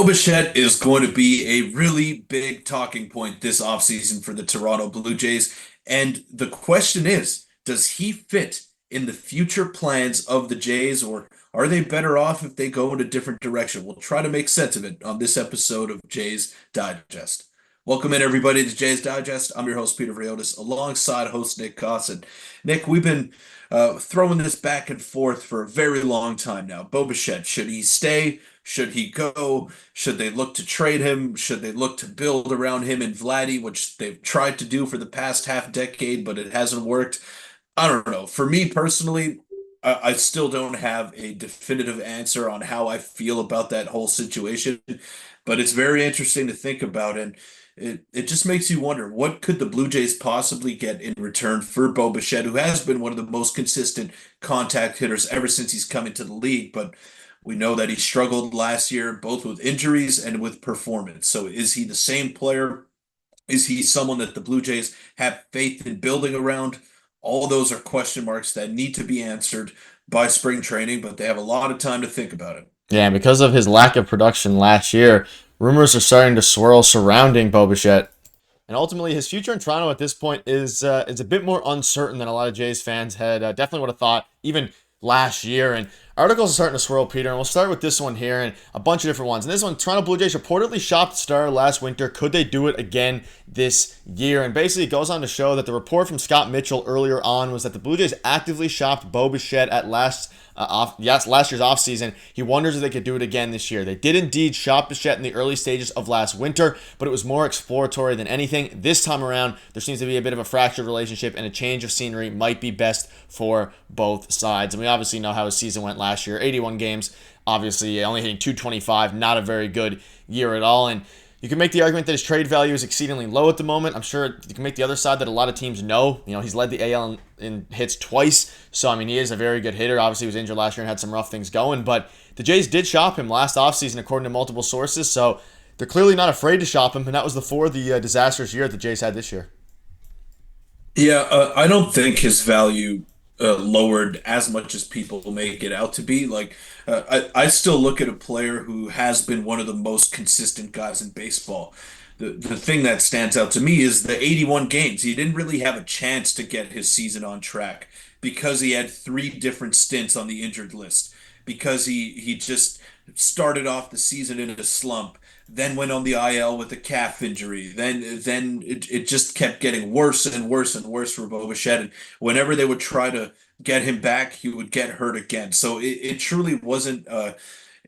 Bo Bichette is going to be a really big talking point this offseason for the Toronto Blue Jays. And the question is, does he fit in the future plans of the Jays, or are they better off if they go in a different direction? We'll try to make sense of it on this episode of Jays Digest. Welcome in, everybody, to Jays Digest. I'm your host, Peter Vryonis, alongside host Nick Gosse. And Nick, we've been throwing this back and forth for a very long time now. Bo Bichette, should he stay? Should he go? Should they look to trade him? Should they look to build around him and Vladdy, which they've tried to do for the past half decade, but it hasn't worked? I don't know. For me personally, I still don't have a definitive answer on how I feel about that whole situation, but it's very interesting to think about, and it just makes you wonder what could the Blue Jays possibly get in return for Bo Bichette, who has been one of the most consistent contact hitters ever since he's come into the league, but we know that he struggled last year both with injuries and with performance. So is he the same player? Is he someone that the Blue Jays have faith in building around? All those are question marks that need to be answered by spring training, but they have a lot of time to think about it. Yeah, and because of his lack of production last year, rumors are starting to swirl surrounding Bo Bichette. And ultimately, his future in Toronto at this point is a bit more uncertain than a lot of Jays fans had definitely would have thought even last year. And articles are starting to swirl, Peter, and we'll start with this one here and a bunch of different ones. And this one, Toronto Blue Jays reportedly shopped Star last winter. Could they do it again this year? And basically, it goes on to show that the report from Scott Mitchell earlier on was that the Blue Jays actively shopped Bo Bichette at last year's offseason. He wonders if they could do it again this year. They did indeed shop Bichette in the early stages of last winter, but it was more exploratory than anything. This time around, there seems to be a bit of a fractured relationship, and a change of scenery might be best for both sides. And we obviously know how his season went last year. 81 games, obviously only hitting 225, not a very good year at all. And you can make the argument that his trade value is exceedingly low at the moment. I'm sure you can make the other side that a lot of teams know. You know, he's led the AL in hits twice. So, I mean, he is a very good hitter. Obviously, he was injured last year and had some rough things going. But the Jays did shop him last offseason, according to multiple sources. So, they're clearly not afraid to shop him. And that was before the disastrous year that the Jays had this year. Yeah, I don't think his value lowered as much as people make it out to be. Like, I still look at a player who has been one of the most consistent guys in baseball. The thing that stands out to me is the 81 games. He didn't really have a chance to get his season on track because he had three different stints on the injured list, because he just started off the season in a slump, then went on the IL with a calf injury. Then it just kept getting worse and worse and worse for Bo Bichette. And whenever they would try to get him back, he would get hurt again. So it truly wasn't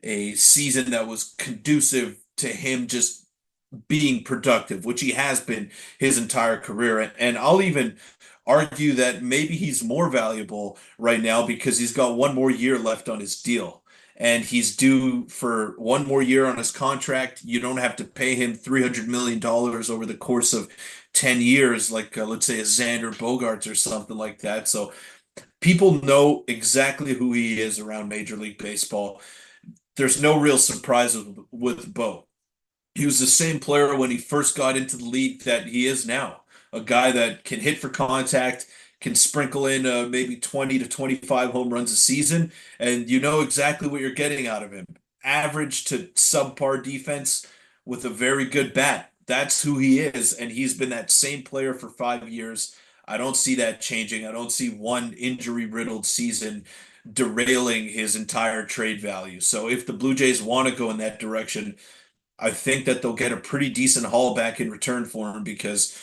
a season that was conducive to him just being productive, which he has been his entire career. And I'll even argue that maybe he's more valuable right now because he's got one more year left on his deal. And he's due for one more year on his contract. You don't have to pay him $300 million over the course of 10 years, like let's say a Xander Bogaerts or something like that. So people know exactly who he is around Major League Baseball. There's no real surprises with Bo. He was the same player when he first got into the league that he is now. A guy that can hit for contact, can sprinkle in maybe 20 to 25 home runs a season, and you know exactly what you're getting out of him. Average to subpar defense with a very good bat. That's who he is, and he's been that same player for 5 years. I don't see that changing. I don't see one injury-riddled season derailing his entire trade value. So if the Blue Jays want to go in that direction, I think that they'll get a pretty decent haul back in return for him, because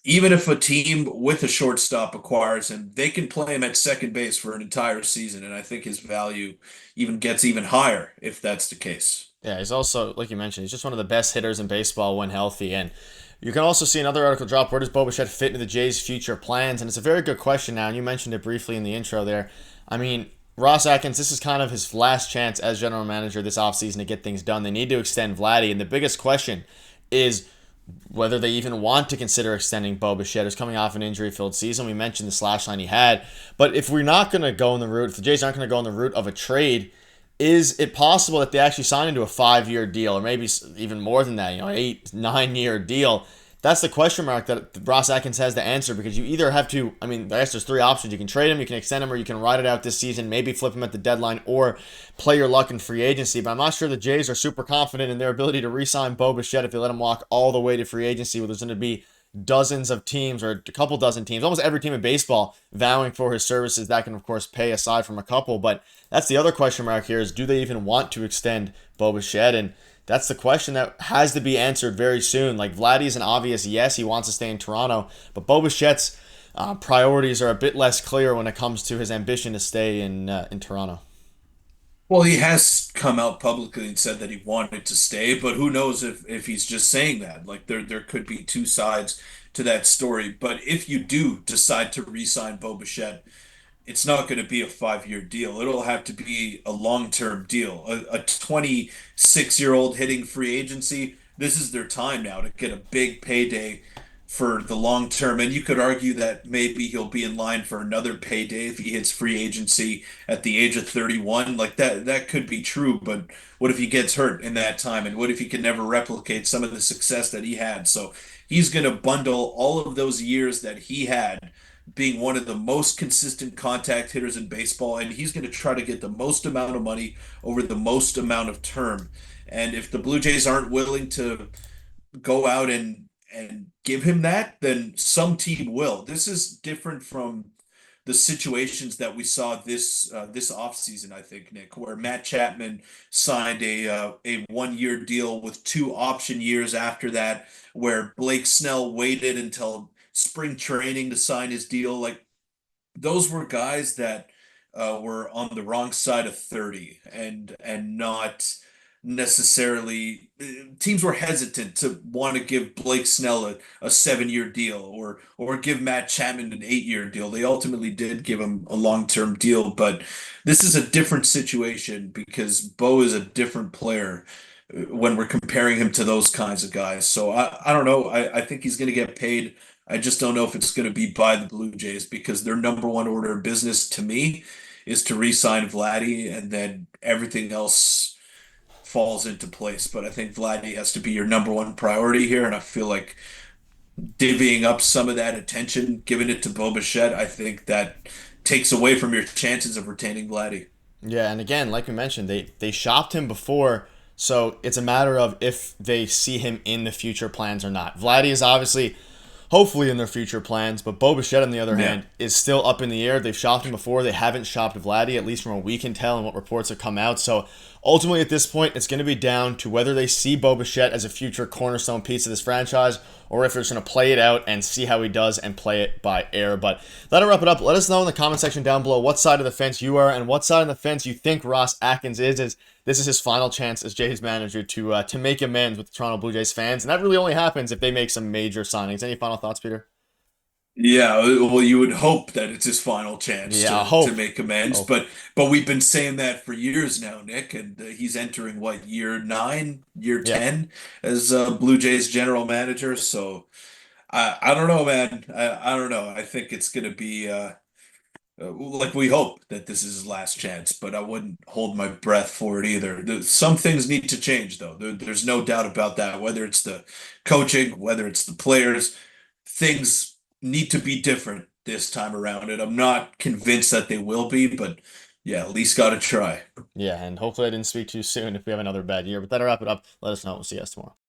even if a team with a shortstop acquires him, they can play him at second base for an entire season, and I think his value even gets even higher if that's the case. Yeah, he's also, like you mentioned, he's just one of the best hitters in baseball when healthy. And you can also see another article drop, where does Bo Bichette fit into the Jays' future plans? And it's a very good question now, and you mentioned it briefly in the intro there. I mean, Ross Atkins, this is kind of his last chance as general manager this offseason to get things done. They need to extend Vladdy, and the biggest question is whether they even want to consider extending Bo Bichette, who's coming off an injury-filled season. We mentioned the slash line he had. But if we're not going to go in the route, if the Jays aren't going to go in the route of a trade, is it possible that they actually sign into a 5-year deal, or maybe even more than that, 8, 9-year deal? that's the question mark that Ross Atkins has to answer, because you either have to, I mean, I guess there's three options. You can trade him, you can extend him, or you can ride it out this season, maybe flip him at the deadline, or play your luck in free agency. But I'm not sure the Jays are super confident in their ability to re-sign Bo Bichette if they let him walk all the way to free agency, where there's going to be dozens of teams, or a couple dozen teams, almost every team in baseball vowing for his services that can, of course, pay aside from a couple. But that's the other question mark here, is do they even want to extend Bo Bichette? And that's the question that has to be answered very soon. Like, Vladdy's an obvious yes, he wants to stay in Toronto, but Bo Bichette's priorities are a bit less clear when it comes to his ambition to stay in Toronto. Well, he has come out publicly and said that he wanted to stay, but who knows if he's just saying that. Like there could be two sides to that story. But if you do decide to re-sign Bo Bichette, it's not going to be a 5 year deal. It'll have to be a long-term deal. A 26-year-old hitting free agency, this is their time now to get a big payday for the long term. And you could argue that maybe he'll be in line for another payday if he hits free agency at the age of 31. Like that could be true, but what if he gets hurt in that time? And what if he can never replicate some of the success that he had? So he's going to bundle all of those years that he had being one of the most consistent contact hitters in baseball, and he's going to try to get the most amount of money over the most amount of term. And if the Blue Jays aren't willing to go out and give him that, then some team will. This is different from the situations that we saw this offseason, I think, Nick, where Matt Chapman signed a 1 year deal with two option years after that, where Blake Snell waited until spring training to sign his deal. Like those were guys that were on the wrong side of 30 and not necessarily teams were hesitant to want to give Blake Snell a 7 year deal or give Matt Chapman an 8 year deal. They ultimately did give him a long-term deal, but this is a different situation because Bo is a different player when we're comparing him to those kinds of guys. So I don't know. I think he's going to get paid. I just don't know if it's going to be by the Blue Jays because their number one order of business to me is to re-sign Vladdy, and then everything else falls into place. But I think Vladdy has to be your number one priority here, and I feel like divvying up some of that attention, giving it to Bo Bichette, I think that takes away from your chances of retaining Vladdy. Yeah, and again, like we mentioned, they shopped him before, so it's a matter of if they see him in the future plans or not. Vladdy is obviously, hopefully, in their future plans, but Bo Bichette, on the other Yeah. hand, is still up in the air. They've shopped him before. They haven't shopped Vladdy, at least from what we can tell and what reports have come out. So ultimately, at this point, it's going to be down to whether they see Bo Bichette as a future cornerstone piece of this franchise, or if they're just going to play it out and see how he does and play it by ear. But that'll wrap it up. Let us know in the comment section down below what side of the fence you are and what side of the fence you think Ross Atkins is. As this is his final chance as Jays manager to make amends with the Toronto Blue Jays fans, and that really only happens if they make some major signings. Any final thoughts, Peter? Yeah, well, you would hope that it's his final chance Yeah, to hope. make amends, Hope. but we've been saying that for years now, Nick, and he's entering what year nine, year Yeah. 10 as Blue Jays general manager. So I don't know, man. I don't know. I think it's gonna be like we hope that this is his last chance, but I wouldn't hold my breath for it either. Some things need to change, though. There's no doubt about that. Whether it's the coaching, whether it's the players, things need to be different this time around. And I'm not convinced that they will be, but yeah, at least got to try. Yeah, and hopefully I didn't speak too soon if we have another bad year. But that'll wrap it up. Let us know. We'll see you guys tomorrow.